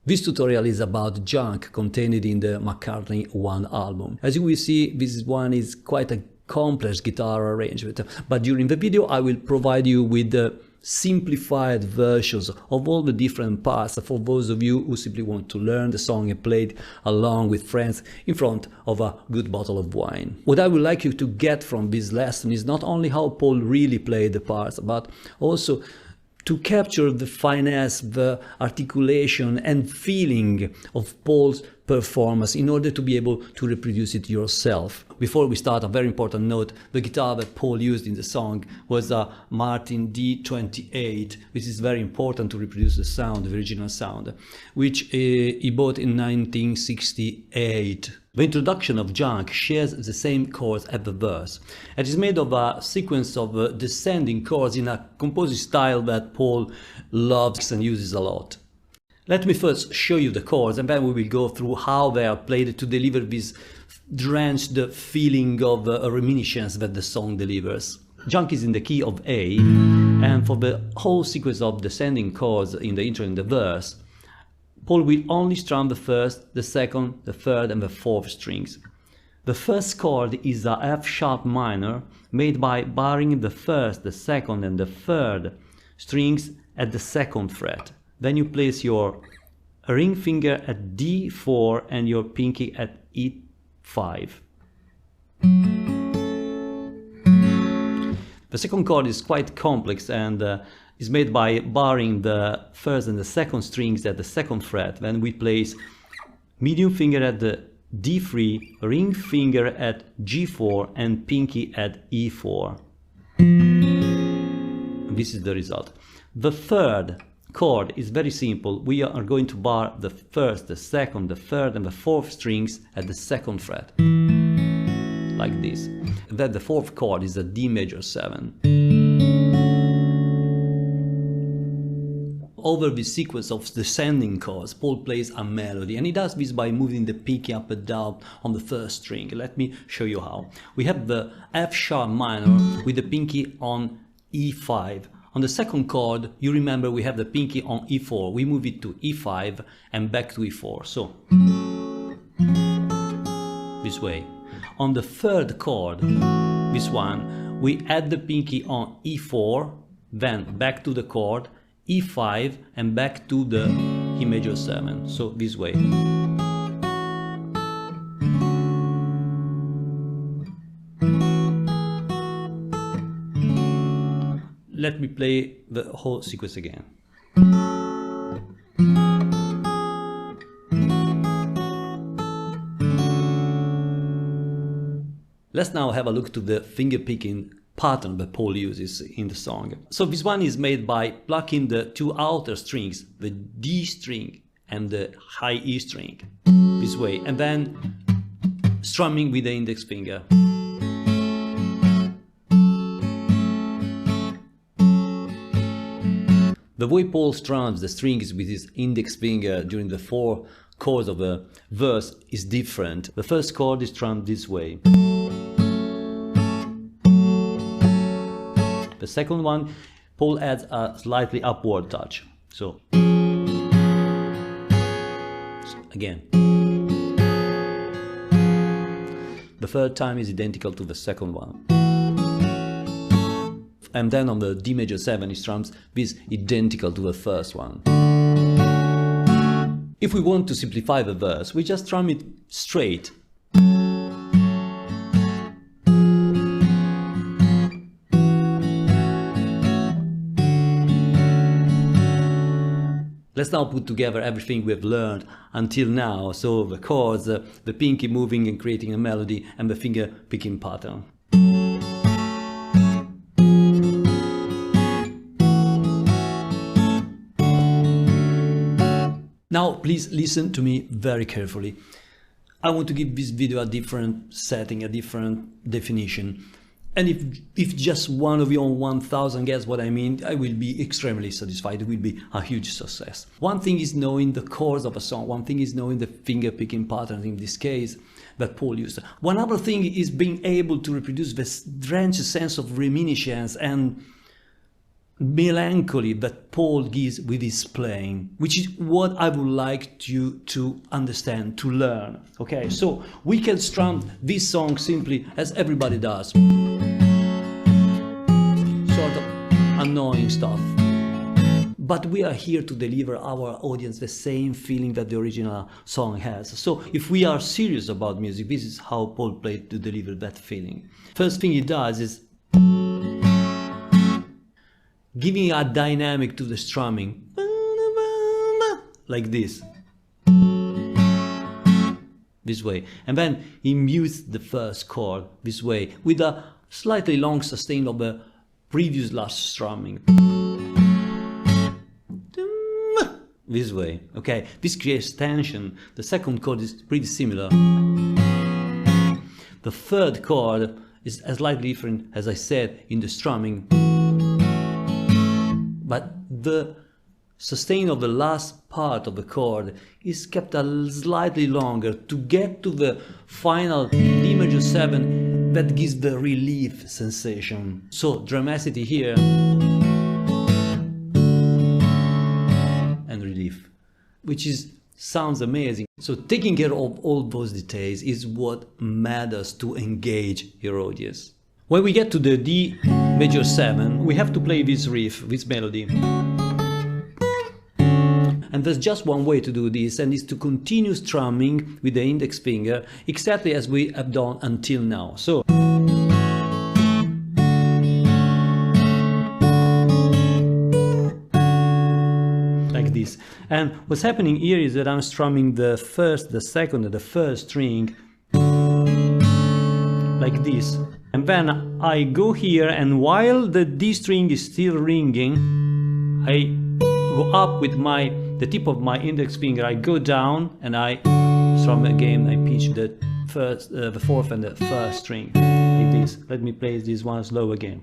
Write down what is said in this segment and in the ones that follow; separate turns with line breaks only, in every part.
This tutorial is about junk contained in the McCartney I album. As you will see, this one is quite a complex guitar arrangement, but during the video I will provide you with the simplified versions of all the different parts for those of you who simply want to learn the song and play it along with friends in front of a good bottle of wine. What I would like you to get from this lesson is not only how Paul really played the parts, but also to capture the finesse, the articulation and feeling of Paul's performance in order to be able to reproduce it yourself. Before we start, a very important note: the guitar that Paul used in the song was a Martin D28, which is very important to reproduce the sound, the original sound, which he bought in 1968. The introduction of Junk shares the same chords as the verse. It is made of a sequence of descending chords in a composite style that Paul loves and uses a lot. Let me first show you the chords, and then we will go through how they are played to deliver this drenched feeling of reminiscence that the song delivers. Junk is in the key of A, and for the whole sequence of descending chords in the intro and the verse, Paul will only strum the first, the second, the third and the fourth strings. The first chord is a F sharp minor made by barring the first, the second and the third strings at the second fret. Then you place your ring finger at D4 and your pinky at E5. The second chord is quite complex and is made by barring the first and the second strings at the second fret. Then we place medium finger at the D3, ring finger at G4 and pinky at E4. And this is the result. The third chord is very simple. We are going to bar the first, the second, the third and the fourth strings at the second fret, like this. Then the fourth chord is a D major 7. Over this sequence of descending chords, Paul plays a melody, and he does this by moving the pinky up and down on the first string. Let me show you how. We have the F sharp minor with the pinky on E5. On the second chord, you remember we have the pinky on E4. We move it to E5 and back to E4. So, this way. On the third chord, this one, we add the pinky on E4, then back to the chord, E5 and back to the E major 7. So this way. Let me play the whole sequence again. Let's now have a look to the finger picking pattern that Paul uses in the song. So this one is made by plucking the two outer strings, the D string and the high E string, this way, and then strumming with the index finger. The way Paul strums the strings with his index finger during the four chords of the verse is different. The first chord is strummed this way. The second one, Paul adds a slightly upward touch. So, again. The third time is identical to the second one. And then on the D major 7, he strums this identical to the first one. If we want to simplify the verse, we just strum it straight. Let's now put together everything we have learned until now, so the chords, the pinky moving and creating a melody, and the finger picking pattern. Now please listen to me very carefully. I want to give this video a different setting, a different definition. And if just one of you on 1,000 gets what I mean, I will be extremely satisfied. It will be a huge success. One thing is knowing the chords of a song. One thing is knowing the finger picking pattern in this case that Paul used. One other thing is being able to reproduce this drenched sense of reminiscence and melancholy that Paul gives with his playing, which is what I would like you to understand, to learn. Okay, so we can strum this song simply as everybody does. Sort of annoying stuff. But we are here to deliver our audience the same feeling that the original song has. So if we are serious about music, this is how Paul played to deliver that feeling. First thing he does is giving a dynamic to the strumming, like this way, and then he mutes the first chord this way with a slightly long sustain of the previous last strumming, this way. Okay, this creates tension. The second chord is pretty similar. The third chord is slightly different, as I said, in the strumming, but the sustain of the last part of the chord is kept a slightly longer to get to the final D major 7 that gives the relief sensation. So dramaticity here and relief, which sounds amazing. So taking care of all those details is what matters to engage your audience. When we get to the D major 7, we have to play this riff, this melody. And there's just one way to do this, and it's to continue strumming with the index finger, exactly as we have done until now. So like this. And what's happening here is that I'm strumming the first, the second, and the first string like this. And then I go here, and while the D string is still ringing, I go up with the tip of my index finger, I go down and I strum again, I pitch the fourth and the first string, like this. Let me play this one slow again.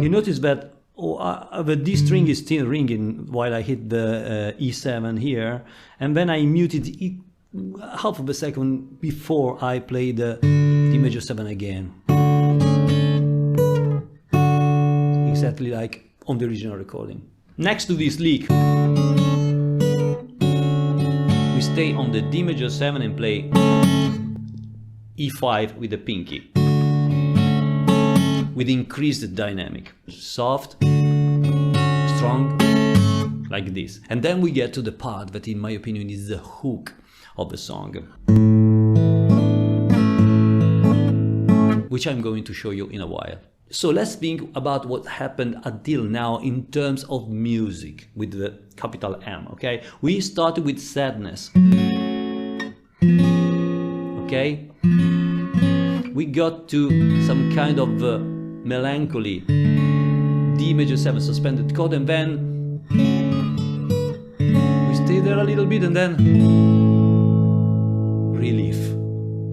You notice that the D string is still ringing while I hit the E7 here, and then I muted it half of a second before I play the D major 7 again. Exactly like on the original recording. Next to this lick, we stay on the D major 7 and play E5 with the pinky, with increased dynamic. Soft, strong, like this. And then we get to the part that, in my opinion, is the hook of the song, which I'm going to show you in a while. So let's think about what happened until now in terms of music with the capital M, okay? We started with sadness, okay? We got to some kind of melancholy, D major 7 suspended chord, and then we stay there a little bit, and then relief.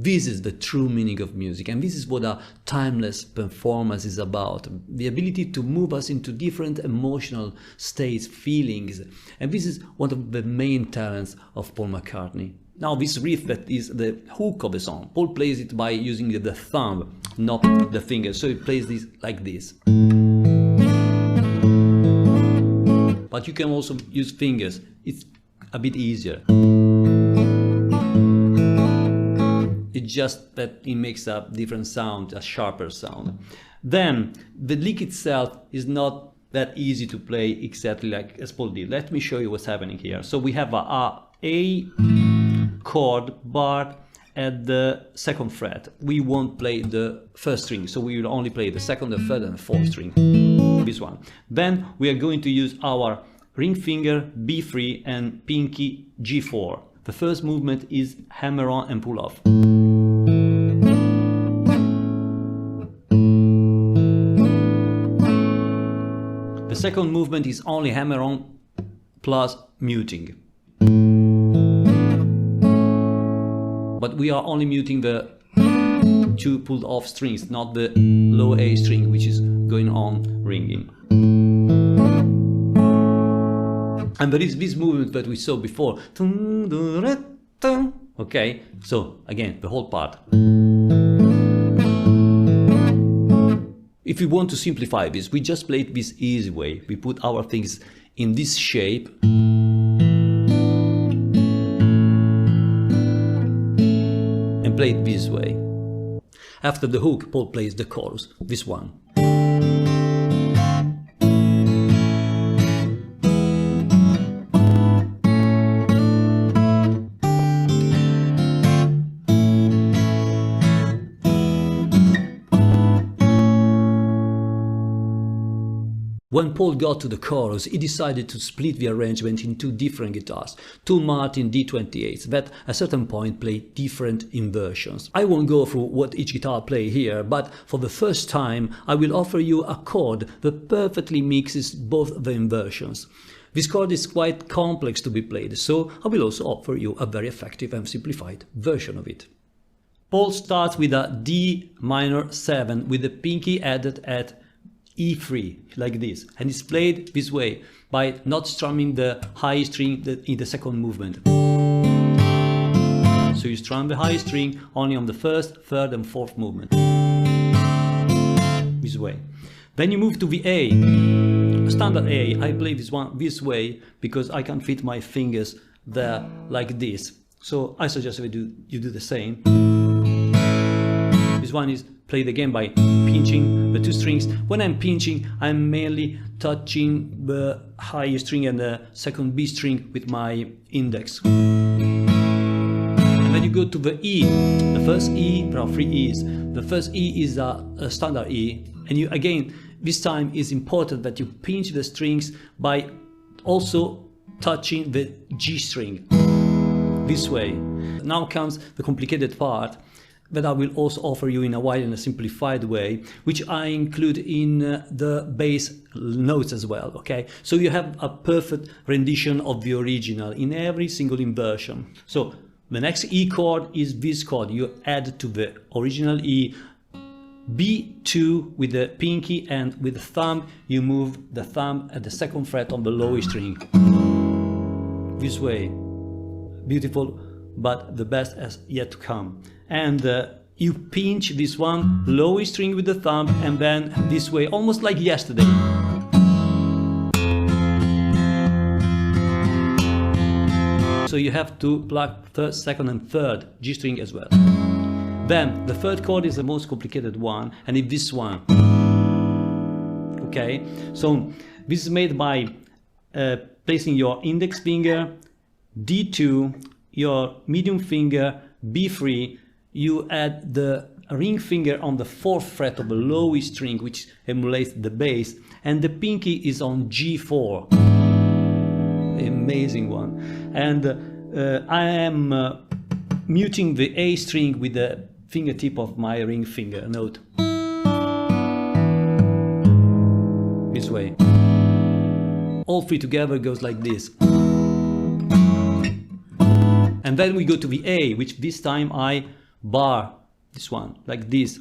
This is the true meaning of music, and this is what a timeless performance is about. The ability to move us into different emotional states, feelings, and this is one of the main talents of Paul McCartney. Now this riff that is the hook of the song, Paul plays it by using the thumb, not the finger, so he plays this like this. But you can also use fingers, it's a bit easier. It's just that it makes a different sound, a sharper sound. Then the lick itself is not that easy to play exactly like as Paul did. Let me show you what's happening here. So we have a chord bar at the second fret. We won't play the first string, so we will only play the second, the third, and the fourth string. This one. Then we are going to use our ring finger B3 and pinky G4. The first movement is hammer on and pull off. The second movement is only hammer on plus muting. But we are only muting the two pulled off strings, not the low A string, which is going on ringing. And there is this movement that we saw before. Okay, so again, the whole part. If we want to simplify this, we just play it this easy way. We put our things in this shape. And play it this way. After the hook, Paul plays the chorus, this one. When Paul got to the chorus, he decided to split the arrangement in two different guitars, two Martin D28s that at a certain point play different inversions. I won't go through what each guitar plays here, but for the first time I will offer you a chord that perfectly mixes both the inversions. This chord is quite complex to be played, so I will also offer you a very effective and simplified version of it. Paul starts with a D minor 7 with the pinky added at E3, like this, and it's played this way by not strumming the high string in the second movement. So you strum the high string only on the first, third and fourth movement. This way. Then you move to the A. Standard A, I play this one this way because I can't fit my fingers there like this. So I suggest you do the same. This one is played again by pinching the two strings. When I'm pinching, I'm mainly touching the high string and the second B string with my index. And then you go to the E. The first E, there are three E's. The first E is a standard E. And you again, this time is important that you pinch the strings by also touching the G string. This way. Now comes the complicated part that I will also offer you in a while in a simplified way, which I include in the bass notes as well, okay? So you have a perfect rendition of the original in every single inversion. So the next E chord is this chord. You add to the original E B2 with the pinky, and with the thumb you move the thumb at the second fret on the lower string. This way. Beautiful, but the best has yet to come. And you pinch this one lower string with the thumb, and then this way, almost like yesterday. So you have to pluck third, second and third G string as well. Then the third chord is the most complicated one, and it's this one. Okay, so this is made by placing your index finger D2, your medium finger B3, you add the ring finger on the fourth fret of the low string, which emulates the bass, and the pinky is on G4. Amazing one. And I am muting the A string with the fingertip of my ring finger note. This way. All three together goes like this. And then we go to the A, which this time I bar this one, like this.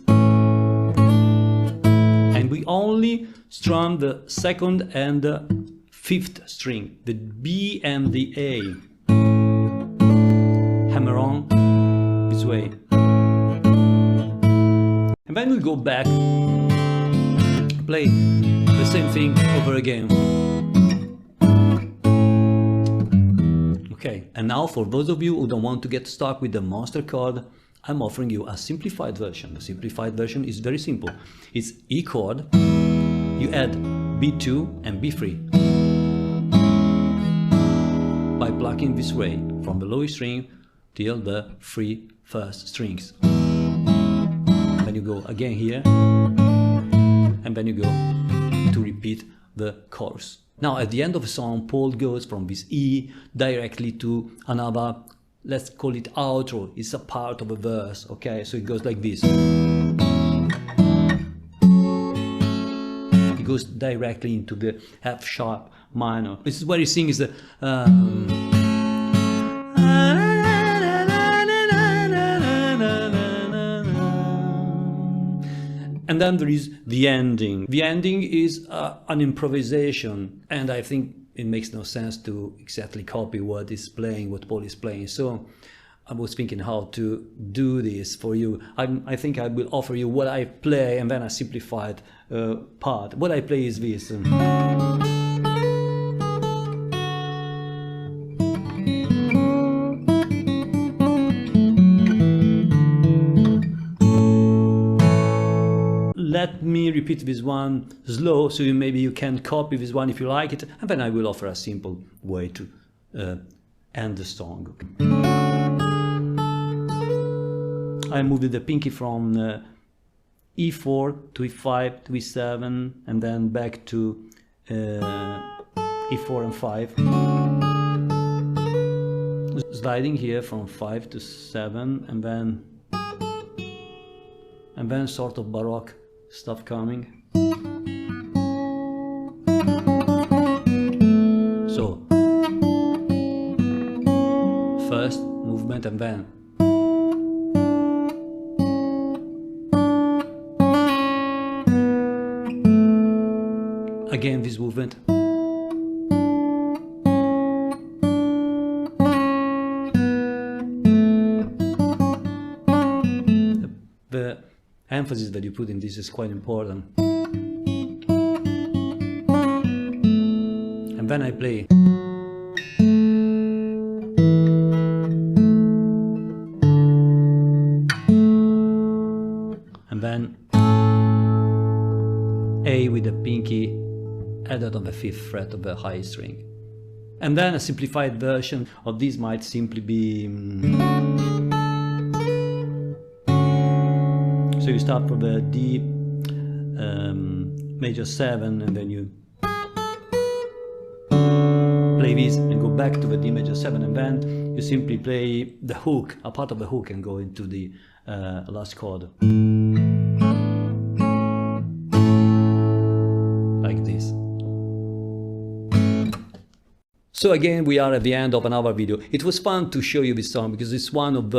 And we only strum the second and the fifth string, the B and the A. Hammer on this way. And then we go back, play the same thing over again. Okay, and now for those of you who don't want to get stuck with the monster chord, I'm offering you a simplified version. The simplified version is very simple. It's E chord, you add B2 and B3 by plucking this way from the low string till the three first strings. Then you go again here, and then you go to repeat the chorus. Now at the end of the song, Paul goes from this E directly to another, let's call it outro. It's a part of a verse, okay? So it goes like this. It goes directly into the F sharp minor. This is where he sings the and then there is the ending. The ending is an improvisation, and I think it makes no sense to exactly copy what is playing, what Paul is playing. So I was thinking how to do this for you. I think I will offer you what I play and then a simplified part. What I play is this. Let me repeat this one slow, so maybe you can copy this one if you like it, and then I will offer a simple way to end the song. I moved the pinky from E4 to E5 to E7 and then back to E4 and 5. Sliding here from 5 to 7 and then sort of Baroque stuff coming. So first movement and then again this movement. The emphasis that you put in this is quite important. And then I play. And then A with the pinky added on the 5th fret of the high string. And then a simplified version of this might simply be... So you start from the D major 7 and then you play this and go back to the D major 7 and then you simply play the hook, a part of the hook, and go into the last chord. Like this. So again, we are at the end of another video. It was fun to show you this song because it's one of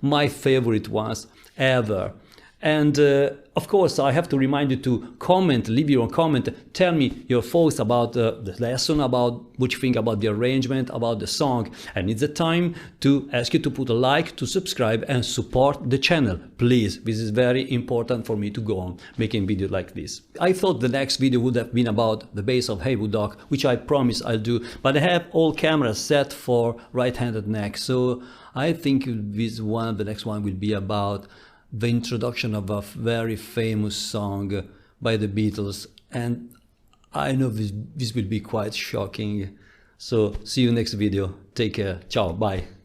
my favorite ones ever. And of course, I have to remind you to comment, leave your comment, tell me your thoughts about the lesson, about what you think about the arrangement, about the song. And it's the time to ask you to put a like, to subscribe and support the channel. Please, this is very important for me to go on making videos like this. I thought the next video would have been about the bass of Haywood Dock, which I promise I'll do, but I have all cameras set for right-handed neck. So I think this one, the next one will be about the introduction of a very famous song by the Beatles, and I know this will be quite shocking. So see you next video. Take care. Ciao. Bye.